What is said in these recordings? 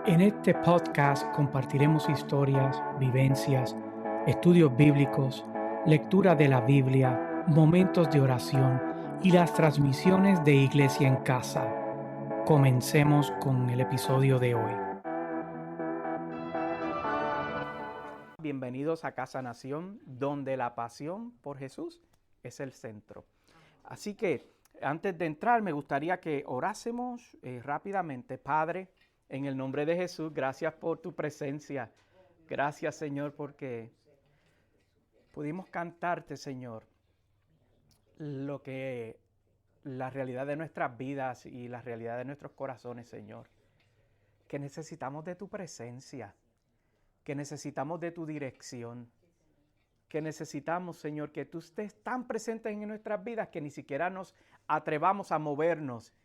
En este podcast compartiremos historias, vivencias, estudios bíblicos, lectura de la Biblia, momentos de oración y las transmisiones de Iglesia en Casa. Comencemos con el episodio de hoy. Bienvenidos a Casa Nación, donde la pasión por Jesús es el centro. Así que antes de entrar me gustaría que orásemos rápidamente. Padre, en el nombre de Jesús, gracias por tu presencia. Gracias, Señor, porque pudimos cantarte, Señor, la realidad de nuestras vidas y la realidad de nuestros corazones, Señor. Que necesitamos de tu presencia, que necesitamos de tu dirección, que necesitamos, Señor, que tú estés tan presente en nuestras vidas que ni siquiera nos atrevamos a movernos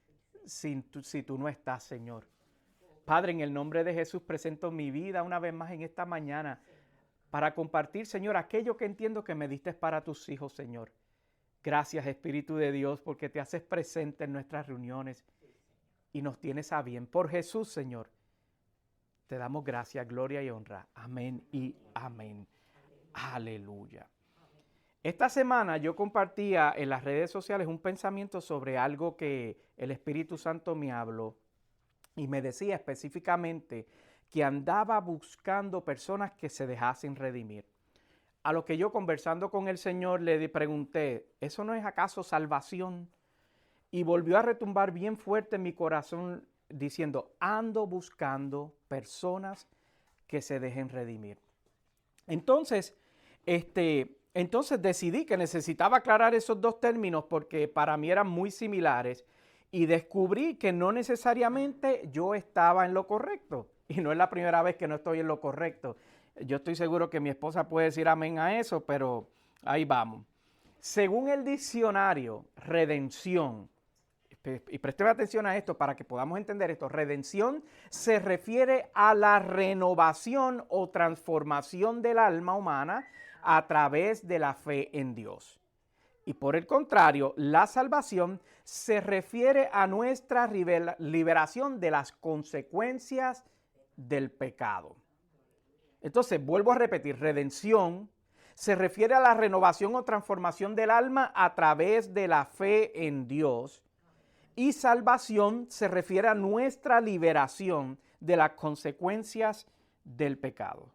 si tú no estás, Señor. Padre, en el nombre de Jesús presento mi vida una vez más en esta mañana para compartir, Señor, aquello que entiendo que me diste para tus hijos, Señor. Gracias, Espíritu de Dios, porque te haces presente en nuestras reuniones y nos tienes a bien. Por Jesús, Señor, te damos gracias, gloria y honra. Amén y amén. Aleluya. Esta semana yo compartía en las redes sociales un pensamiento sobre algo que el Espíritu Santo me habló. Y me decía específicamente que andaba buscando personas que se dejasen redimir. A lo que yo, conversando con el Señor, le pregunté, ¿eso no es acaso salvación? Y volvió a retumbar bien fuerte en mi corazón diciendo, ando buscando personas que se dejen redimir. Entonces decidí que necesitaba aclarar esos dos términos porque para mí eran muy similares. Y descubrí que no necesariamente yo estaba en lo correcto. Y no es la primera vez que no estoy en lo correcto. Yo estoy seguro que mi esposa puede decir amén a eso, pero ahí vamos. Según el diccionario, redención, y présteme atención a esto para que podamos entender esto, redención se refiere a la renovación o transformación del alma humana a través de la fe en Dios. Y por el contrario, la salvación se refiere a nuestra liberación de las consecuencias del pecado. Entonces, vuelvo a repetir, redención se refiere a la renovación o transformación del alma a través de la fe en Dios. Y salvación se refiere a nuestra liberación de las consecuencias del pecado.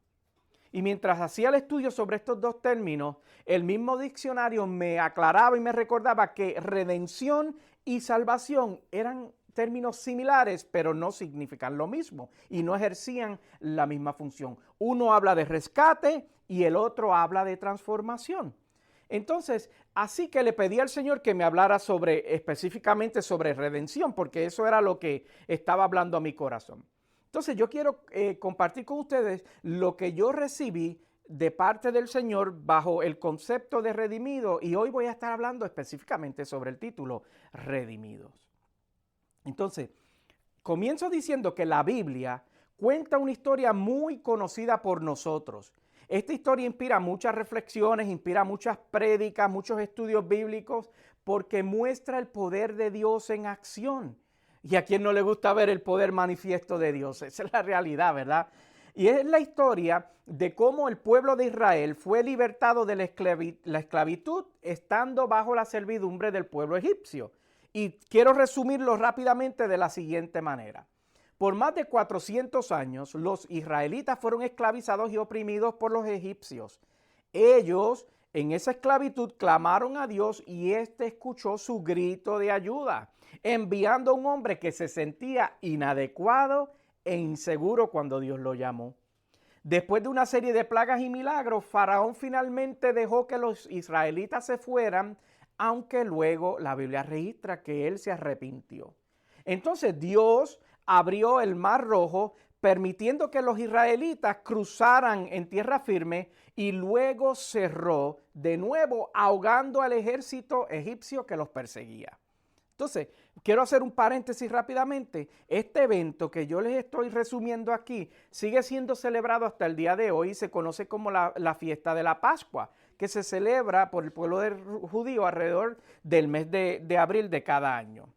Y mientras hacía el estudio sobre estos dos términos, el mismo diccionario me aclaraba y me recordaba que redención y salvación eran términos similares, pero no significan lo mismo y no ejercían la misma función. Uno habla de rescate y el otro habla de transformación. Entonces, así que le pedí al Señor que me hablara específicamente sobre redención, porque eso era lo que estaba hablando a mi corazón. Entonces yo quiero compartir con ustedes lo que yo recibí de parte del Señor bajo el concepto de redimido y hoy voy a estar hablando específicamente sobre el título Redimidos. Entonces, comienzo diciendo que la Biblia cuenta una historia muy conocida por nosotros. Esta historia inspira muchas reflexiones, inspira muchas prédicas, muchos estudios bíblicos porque muestra el poder de Dios en acción. ¿Y a quién no le gusta ver el poder manifiesto de Dios? Esa es la realidad, ¿verdad? Y es la historia de cómo el pueblo de Israel fue libertado de la esclavitud estando bajo la servidumbre del pueblo egipcio. Y quiero resumirlo rápidamente de la siguiente manera. Por más de 400 años, los israelitas fueron esclavizados y oprimidos por los egipcios. Ellos, en esa esclavitud, clamaron a Dios y éste escuchó su grito de ayuda, enviando a un hombre que se sentía inadecuado e inseguro cuando Dios lo llamó. Después de una serie de plagas y milagros, Faraón finalmente dejó que los israelitas se fueran, aunque luego la Biblia registra que él se arrepintió. Entonces Dios abrió el Mar Rojo, permitiendo que los israelitas cruzaran en tierra firme y luego cerró de nuevo ahogando al ejército egipcio que los perseguía. Entonces, quiero hacer un paréntesis rápidamente. Este evento que yo les estoy resumiendo aquí sigue siendo celebrado hasta el día de hoy y se conoce como la fiesta de la Pascua, que se celebra por el pueblo judío alrededor del mes de abril de cada año.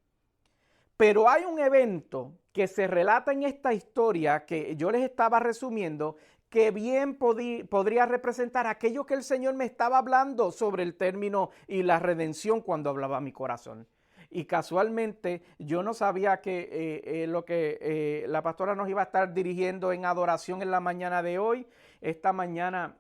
Pero hay un evento que se relata en esta historia que yo les estaba resumiendo, que bien podría representar aquello que el Señor me estaba hablando sobre el término y la redención cuando hablaba a mi corazón. Y casualmente yo no sabía que la pastora nos iba a estar dirigiendo en adoración en la mañana de hoy. Esta mañana,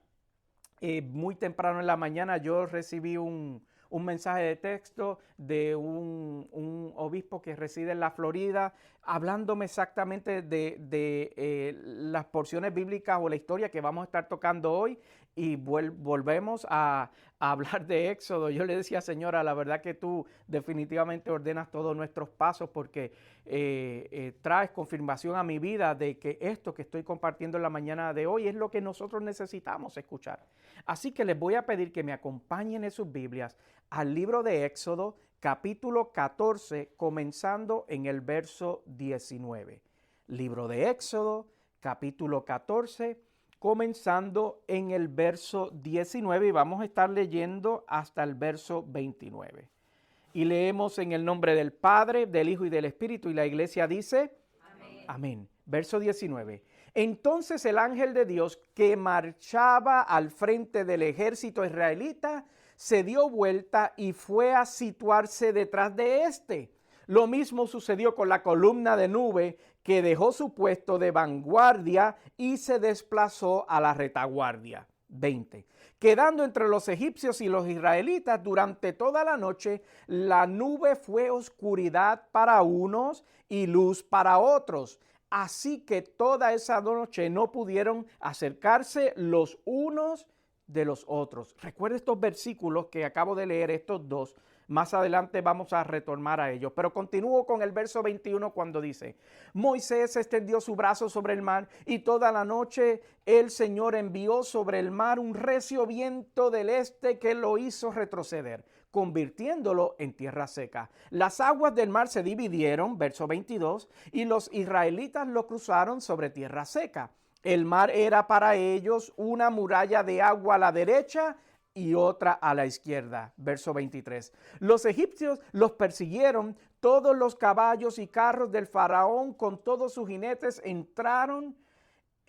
muy temprano en la mañana, yo recibí un mensaje de texto de un obispo que reside en la Florida, hablándome exactamente de las porciones bíblicas o la historia que vamos a estar tocando hoy, y volvemos a hablar de Éxodo. Yo le decía, Señora, la verdad que tú definitivamente ordenas todos nuestros pasos, porque traes confirmación a mi vida de que esto que estoy compartiendo en la mañana de hoy es lo que nosotros necesitamos escuchar. Así que les voy a pedir que me acompañen en sus Biblias al libro de Éxodo, capítulo 14, comenzando en el verso 19. Libro de Éxodo, capítulo 14, comenzando en el verso 19, y vamos a estar leyendo hasta el verso 29. Y leemos en el nombre del Padre, del Hijo y del Espíritu, y la iglesia dice, amén. Amén. Verso 19. Entonces el ángel de Dios que marchaba al frente del ejército israelita se dio vuelta y fue a situarse detrás de éste. Lo mismo sucedió con la columna de nube, que dejó su puesto de vanguardia y se desplazó a la retaguardia. 20. Quedando entre los egipcios y los israelitas durante toda la noche, la nube fue oscuridad para unos y luz para otros. Así que toda esa noche no pudieron acercarse los unos de los otros. Recuerda estos versículos que acabo de leer, estos dos. Más adelante vamos a retornar a ellos. Pero continúo con el verso 21 cuando dice: Moisés extendió su brazo sobre el mar y toda la noche el Señor envió sobre el mar un recio viento del este que lo hizo retroceder, convirtiéndolo en tierra seca. Las aguas del mar se dividieron, verso 22, y los israelitas lo cruzaron sobre tierra seca. El mar era para ellos una muralla de agua a la derecha y otra a la izquierda. Verso 23. Los egipcios los persiguieron, todos los caballos y carros del faraón con todos sus jinetes entraron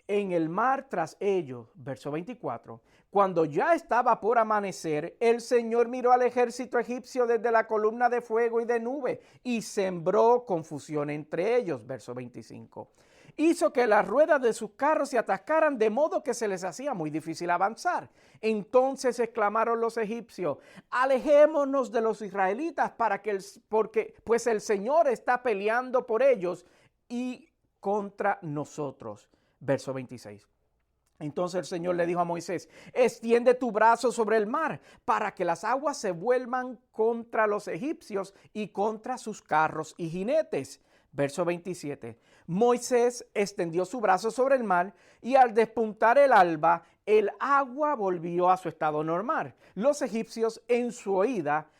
en el mar tras ellos. Verso 24. Cuando ya estaba por amanecer, el Señor miró al ejército egipcio desde la columna de fuego y de nube y sembró confusión entre ellos. Verso 25. Hizo que las ruedas de sus carros se atascaran, de modo que se les hacía muy difícil avanzar. Entonces exclamaron los egipcios: alejémonos de los israelitas porque el Señor está peleando por ellos y contra nosotros. Verso 26. Entonces el Señor le dijo a Moisés: extiende tu brazo sobre el mar para que las aguas se vuelvan contra los egipcios y contra sus carros y jinetes. Verso 27. Moisés extendió su brazo sobre el mar y al despuntar el alba, el agua volvió a su estado normal. Los egipcios en su huida,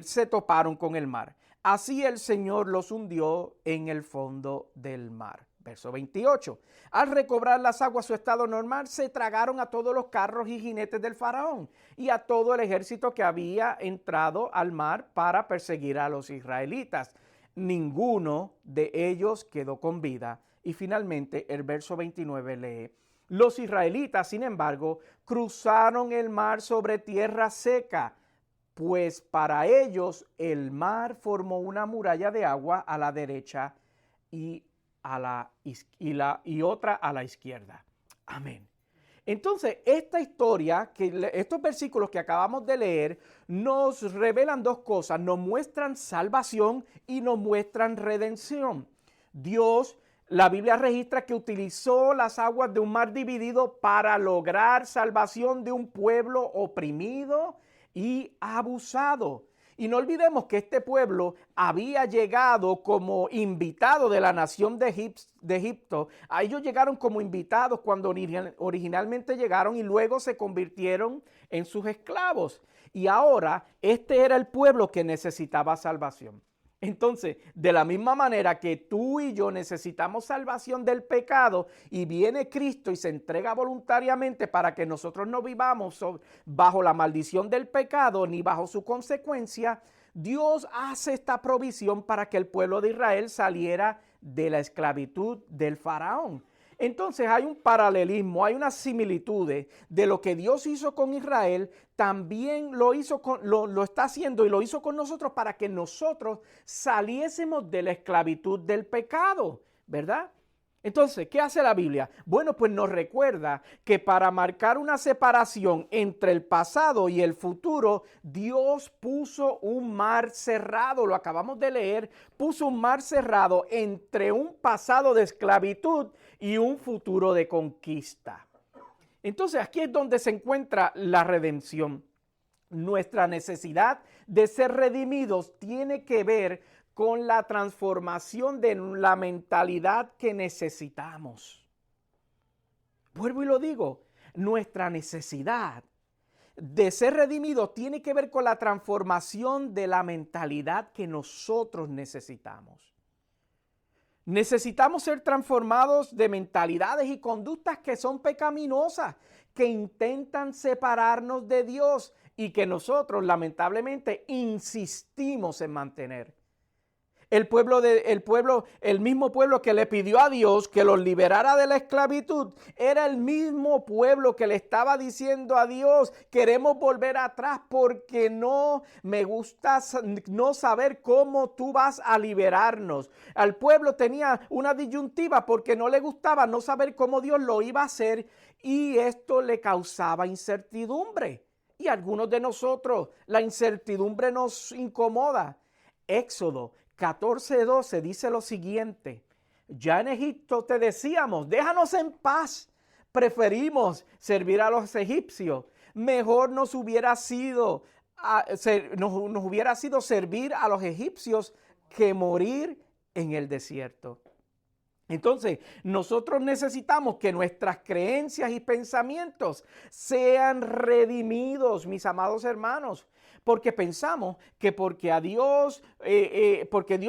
se toparon con el mar. Así el Señor los hundió en el fondo del mar. Verso 28. Al recobrar las aguas su estado normal, se tragaron a todos los carros y jinetes del faraón y a todo el ejército que había entrado al mar para perseguir a los israelitas. Ninguno de ellos quedó con vida. Y finalmente el verso 29 lee: los israelitas, sin embargo, cruzaron el mar sobre tierra seca, pues para ellos el mar formó una muralla de agua a la derecha y otra a la izquierda. Amén. Entonces, esta historia, estos versículos que acabamos de leer, nos revelan dos cosas: nos muestran salvación y nos muestran redención. Dios, la Biblia registra que utilizó las aguas de un mar dividido para lograr salvación de un pueblo oprimido y abusado. Y no olvidemos que este pueblo había llegado como invitado de la nación de Egipto. A ellos llegaron como invitados cuando originalmente llegaron y luego se convirtieron en sus esclavos. Y ahora este era el pueblo que necesitaba salvación. Entonces, de la misma manera que tú y yo necesitamos salvación del pecado y viene Cristo y se entrega voluntariamente para que nosotros no vivamos bajo la maldición del pecado ni bajo su consecuencia, Dios hace esta provisión para que el pueblo de Israel saliera de la esclavitud del faraón. Entonces hay un paralelismo, hay unas similitudes de lo que Dios hizo con Israel, también lo está haciendo y lo hizo con nosotros para que nosotros saliésemos de la esclavitud del pecado, ¿verdad? Entonces, ¿qué hace la Biblia? Bueno, pues nos recuerda que para marcar una separación entre el pasado y el futuro, Dios puso un mar cerrado, lo acabamos de leer, puso un mar cerrado entre un pasado de esclavitud y un futuro de conquista. Entonces, aquí es donde se encuentra la redención. Nuestra necesidad de ser redimidos tiene que ver con la transformación de la mentalidad que necesitamos. Vuelvo y lo digo, nuestra necesidad de ser redimidos tiene que ver con la transformación de la mentalidad que nosotros necesitamos. Necesitamos ser transformados de mentalidades y conductas que son pecaminosas, que intentan separarnos de Dios y que nosotros lamentablemente insistimos en mantener. El mismo pueblo que le pidió a Dios que los liberara de la esclavitud, era el mismo pueblo que le estaba diciendo a Dios, queremos volver atrás porque no me gusta no saber cómo tú vas a liberarnos. Al pueblo tenía una disyuntiva porque no le gustaba no saber cómo Dios lo iba a hacer y esto le causaba incertidumbre. Y a algunos de nosotros la incertidumbre nos incomoda. Éxodo 14:12 dice lo siguiente: ya en Egipto te decíamos, déjanos en paz, preferimos servir a los egipcios, mejor nos hubiera sido servir a los egipcios que morir en el desierto. Entonces, nosotros necesitamos que nuestras creencias y pensamientos sean redimidos, mis amados hermanos, porque pensamos que porque Dios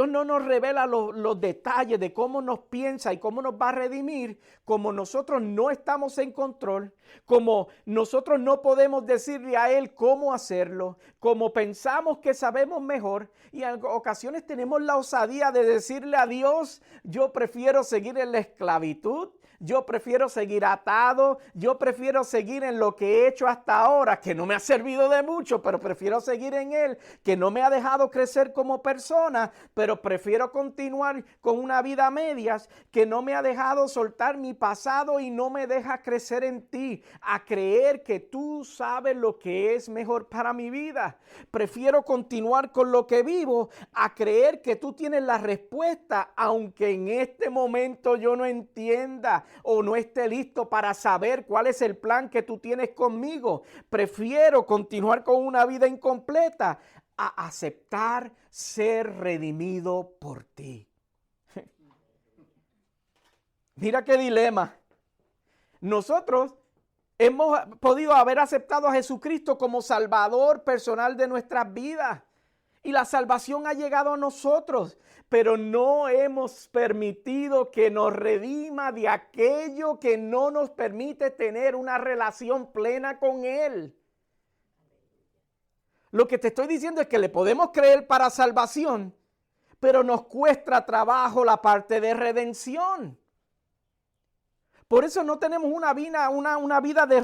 no nos revela los detalles de cómo nos piensa y cómo nos va a redimir, como nosotros no estamos en control, como nosotros no podemos decirle a Él cómo hacerlo, como pensamos que sabemos mejor y en ocasiones tenemos la osadía de decirle a Dios, yo prefiero seguir en la esclavitud, yo prefiero seguir atado, yo prefiero seguir en lo que he hecho hasta ahora, que no me ha servido de mucho, pero prefiero seguir en él, que no me ha dejado crecer como persona, pero prefiero continuar con una vida a medias, que no me ha dejado soltar mi pasado y no me deja crecer en ti, a creer que tú sabes lo que es mejor para mi vida. Prefiero continuar con lo que vivo, a creer que tú tienes la respuesta, aunque en este momento yo no entienda o no esté listo para saber cuál es el plan que tú tienes conmigo. Prefiero continuar con una vida incompleta a aceptar ser redimido por ti. Mira qué dilema. Nosotros hemos podido haber aceptado a Jesucristo como Salvador personal de nuestras vidas. Y la salvación ha llegado a nosotros, pero no hemos permitido que nos redima de aquello que no nos permite tener una relación plena con Él. Lo que te estoy diciendo es que le podemos creer para salvación, pero nos cuesta trabajo la parte de redención. Por eso no tenemos una vida de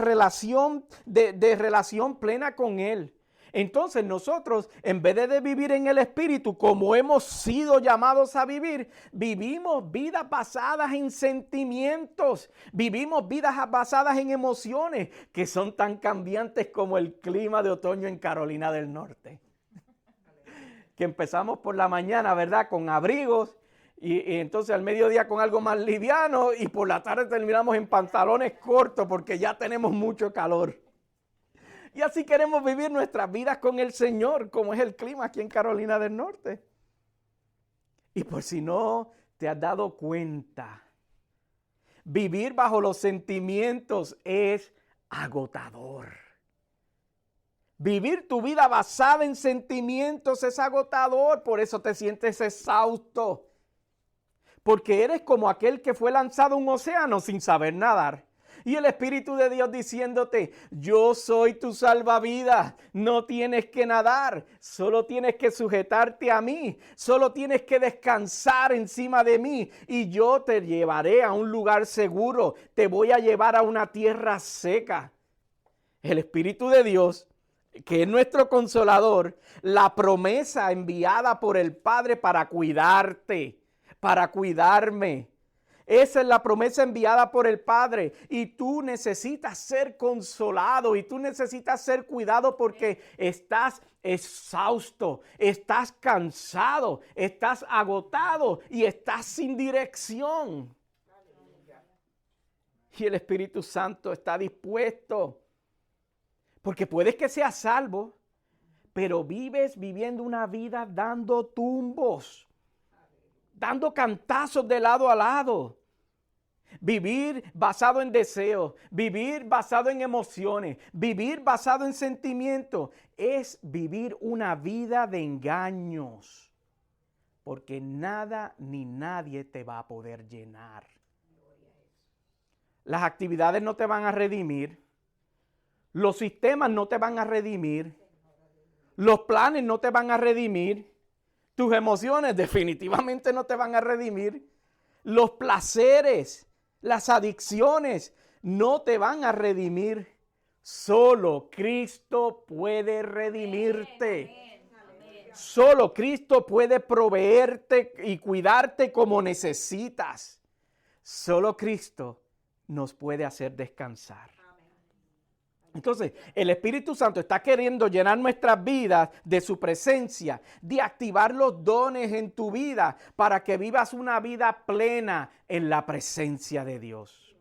relación plena con Él. Entonces nosotros, en vez de vivir en el Espíritu como hemos sido llamados a vivir, vivimos vidas basadas en sentimientos, vivimos vidas basadas en emociones que son tan cambiantes como el clima de otoño en Carolina del Norte. Que empezamos por la mañana, ¿verdad? Con abrigos y entonces al mediodía con algo más liviano y por la tarde terminamos en pantalones cortos porque ya tenemos mucho calor. Y así queremos vivir nuestras vidas con el Señor, como es el clima aquí en Carolina del Norte. Y por si no te has dado cuenta, vivir bajo los sentimientos es agotador. Vivir tu vida basada en sentimientos es agotador, por eso te sientes exhausto. Porque eres como aquel que fue lanzado a un océano sin saber nadar. Y el Espíritu de Dios diciéndote, yo soy tu salvavidas, no tienes que nadar, solo tienes que sujetarte a mí, solo tienes que descansar encima de mí y yo te llevaré a un lugar seguro, te voy a llevar a una tierra seca. El Espíritu de Dios, que es nuestro consolador, la promesa enviada por el Padre para cuidarte, para cuidarme. Esa es la promesa enviada por el Padre y tú necesitas ser consolado y tú necesitas ser cuidado porque estás exhausto, estás cansado, estás agotado y estás sin dirección. Y el Espíritu Santo está dispuesto, porque puedes que seas salvo, pero vives viviendo una vida dando tumbos, dando cantazos de lado a lado. Vivir basado en deseos, vivir basado en emociones, vivir basado en sentimientos, es vivir una vida de engaños. Porque nada ni nadie te va a poder llenar. Las actividades no te van a redimir. Los sistemas no te van a redimir. Los planes no te van a redimir. Tus emociones definitivamente no te van a redimir. Los placeres, las adicciones no te van a redimir. Solo Cristo puede redimirte. Solo Cristo puede proveerte y cuidarte como necesitas. Solo Cristo nos puede hacer descansar. Entonces, el Espíritu Santo está queriendo llenar nuestras vidas de su presencia, de activar los dones en tu vida para que vivas una vida plena en la presencia de Dios.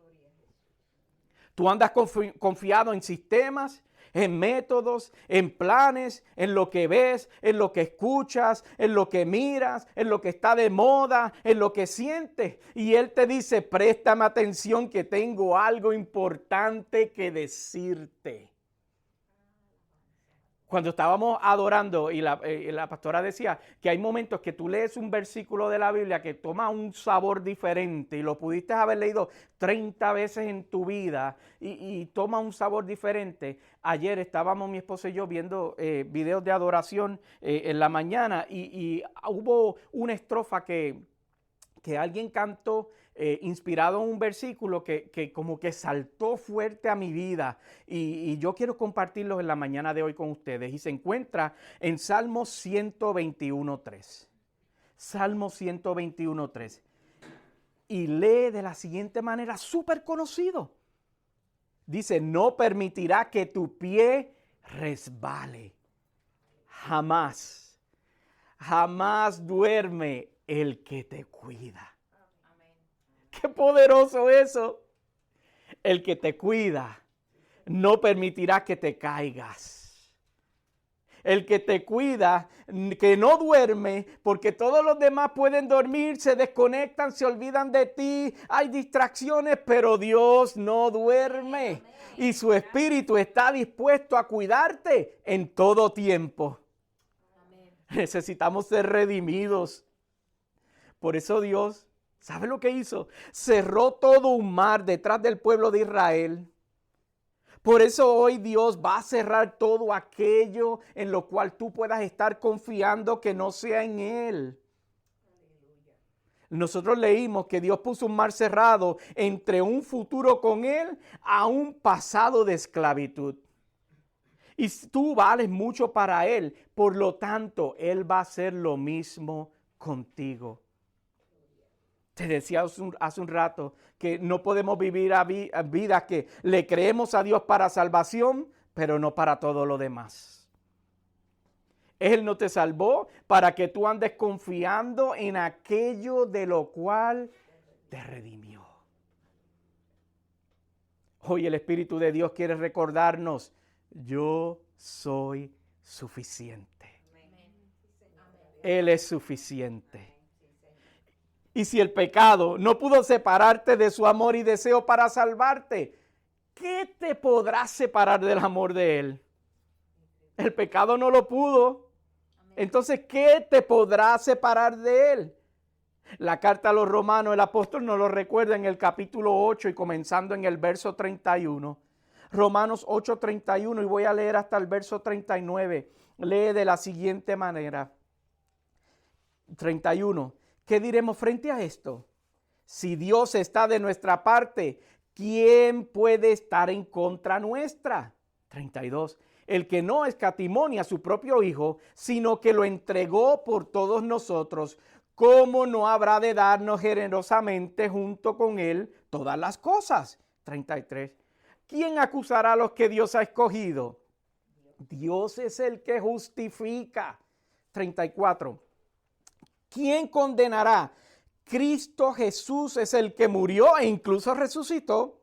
Tú andas confiado en sistemas, en métodos, en planes, en lo que ves, en lo que escuchas, en lo que miras, en lo que está de moda, en lo que sientes. Y Él te dice, préstame atención que tengo algo importante que decirte. Cuando estábamos adorando y la pastora decía que hay momentos que tú lees un versículo de la Biblia que toma un sabor diferente y lo pudiste haber leído 30 veces en tu vida y toma un sabor diferente. Ayer estábamos mi esposo y yo viendo videos de adoración en la mañana y hubo una estrofa que alguien cantó inspirado en un versículo que como que saltó fuerte a mi vida y yo quiero compartirlo en la mañana de hoy con ustedes y se encuentra en Salmo 121.3. Salmo 121.3 y lee de la siguiente manera, súper conocido. Dice, no permitirá que tu pie resbale. Jamás, jamás duerme el que te cuida. ¡Qué poderoso eso! El que te cuida no permitirá que te caigas. El que te cuida, que no duerme, porque todos los demás pueden dormir, se desconectan, se olvidan de ti, hay distracciones, pero Dios no duerme. Y su espíritu está dispuesto a cuidarte en todo tiempo. Necesitamos ser redimidos. Por eso Dios, ¿sabe lo que hizo? Cerró todo un mar detrás del pueblo de Israel. Por eso hoy Dios va a cerrar todo aquello en lo cual tú puedas estar confiando que no sea en Él. Nosotros leímos que Dios puso un mar cerrado entre un futuro con Él a un pasado de esclavitud. Y tú vales mucho para Él, por lo tanto, Él va a hacer lo mismo contigo. Te decía hace un rato que no podemos vivir vidas que le creemos a Dios para salvación, pero no para todo lo demás. Él no te salvó para que tú andes confiando en aquello de lo cual te redimió. Hoy el Espíritu de Dios quiere recordarnos, yo soy suficiente. Él es suficiente. Y si el pecado no pudo separarte de su amor y deseo para salvarte, ¿qué te podrá separar del amor de Él? El pecado no lo pudo. Entonces, ¿qué te podrá separar de Él? La carta a los romanos, el apóstol nos lo recuerda en el capítulo 8 y comenzando en el verso 31. Romanos 8:31 y voy a leer hasta el verso 39. Lee de la siguiente manera. 31. ¿Qué diremos frente a esto? Si Dios está de nuestra parte, ¿quién puede estar en contra nuestra? 32. El que no escatimó a su propio Hijo, sino que lo entregó por todos nosotros, ¿cómo no habrá de darnos generosamente junto con Él todas las cosas? 33. ¿Quién acusará a los que Dios ha escogido? Dios es el que justifica. 34. ¿Quién condenará? Cristo Jesús es el que murió e incluso resucitó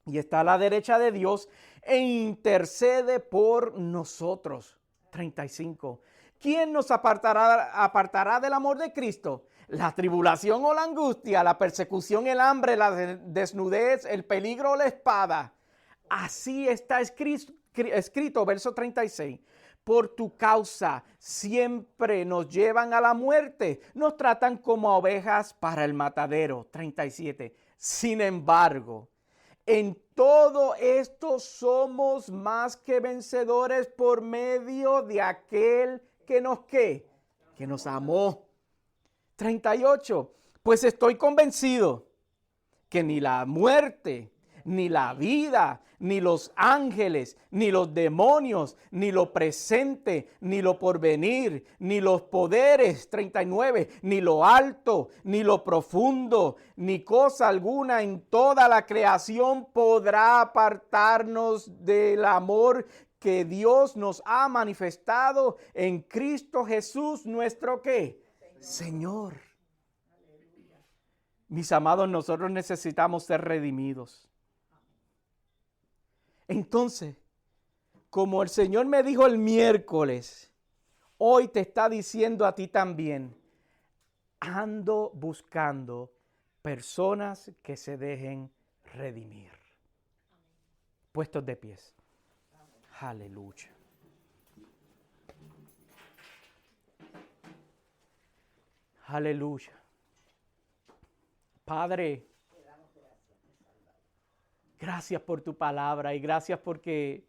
y está a la derecha de Dios e intercede por nosotros. 35. ¿Quién nos apartará del amor de Cristo? La tribulación o la angustia, la persecución, el hambre, la desnudez, el peligro o la espada. Así está escrito, verso 36. Por tu causa siempre nos llevan a la muerte, nos tratan como a ovejas para el matadero. 37. Sin embargo, en todo esto somos más que vencedores por medio de aquel que nos amó. 38. Pues estoy convencido que ni la muerte, ni la vida, ni los ángeles, ni los demonios, ni lo presente, ni lo porvenir, ni los poderes, 39, ni lo alto, ni lo profundo, ni cosa alguna en toda la creación podrá apartarnos del amor que Dios nos ha manifestado en Cristo Jesús, nuestro ¿qué? Señor. Mis amados, nosotros necesitamos ser redimidos. Entonces, como el Señor me dijo el miércoles, hoy te está diciendo a ti también, ando buscando personas que se dejen redimir. Puestos de pies. Aleluya. Aleluya. Padre, gracias por tu palabra y gracias porque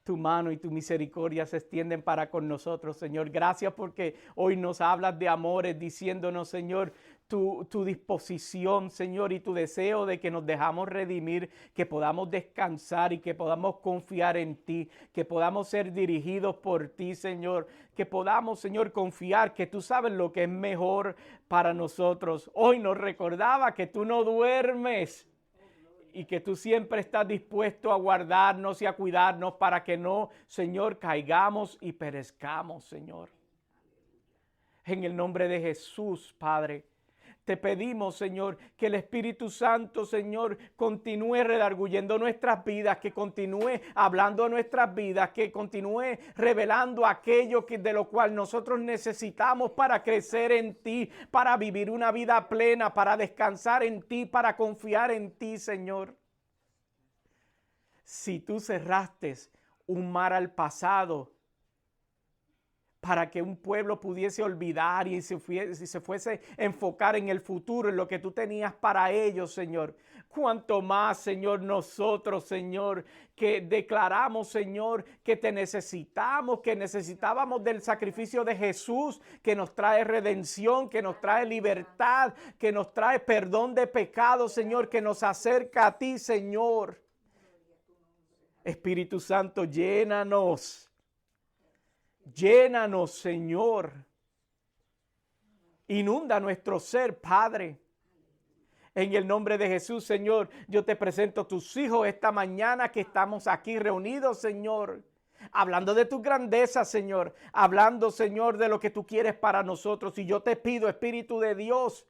tu mano y tu misericordia se extienden para con nosotros, Señor. Gracias porque hoy nos hablas de amores, diciéndonos, Señor, tu disposición, Señor, y tu deseo de que nos dejamos redimir, que podamos descansar y que podamos confiar en ti, que podamos ser dirigidos por ti, Señor, que podamos, Señor, confiar que tú sabes lo que es mejor para nosotros. Hoy nos recordaba que tú no duermes y que tú siempre estás dispuesto a guardarnos y a cuidarnos para que no, Señor, caigamos y perezcamos, Señor. En el nombre de Jesús, Padre, te pedimos, Señor, que el Espíritu Santo, Señor, continúe redarguyendo nuestras vidas, que continúe hablando a nuestras vidas, que continúe revelando aquello de lo cual nosotros necesitamos para crecer en ti, para vivir una vida plena, para descansar en ti, para confiar en ti, Señor. Si tú cerraste un mar al pasado, para que un pueblo pudiese olvidar y se fuese a enfocar en el futuro, en lo que tú tenías para ellos, Señor. Cuanto más, Señor, nosotros, Señor, que declaramos, Señor, que te necesitamos, que necesitábamos del sacrificio de Jesús, que nos trae redención, que nos trae libertad, que nos trae perdón de pecados, Señor, que nos acerca a ti, Señor. Espíritu Santo, llénanos. Llénanos, Señor. Inunda nuestro ser, Padre. En el nombre de Jesús, Señor, yo te presento a tus hijos esta mañana que estamos aquí reunidos, Señor. Hablando de tu grandeza, Señor. Hablando, Señor, de lo que tú quieres para nosotros. Y yo te pido, Espíritu de Dios,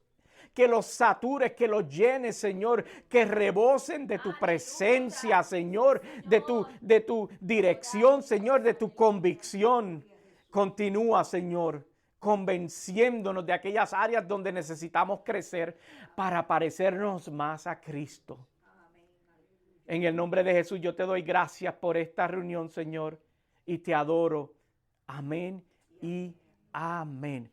que los satures, que los llenes, Señor, que rebosen de tu presencia, Señor, de tu dirección, Señor, de tu convicción. Continúa, Señor, convenciéndonos de aquellas áreas donde necesitamos crecer para parecernos más a Cristo. En el nombre de Jesús, yo te doy gracias por esta reunión, Señor, y te adoro. Amén y amén.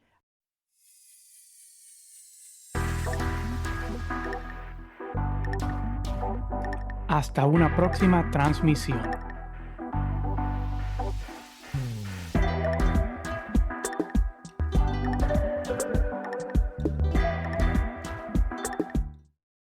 Hasta una próxima transmisión.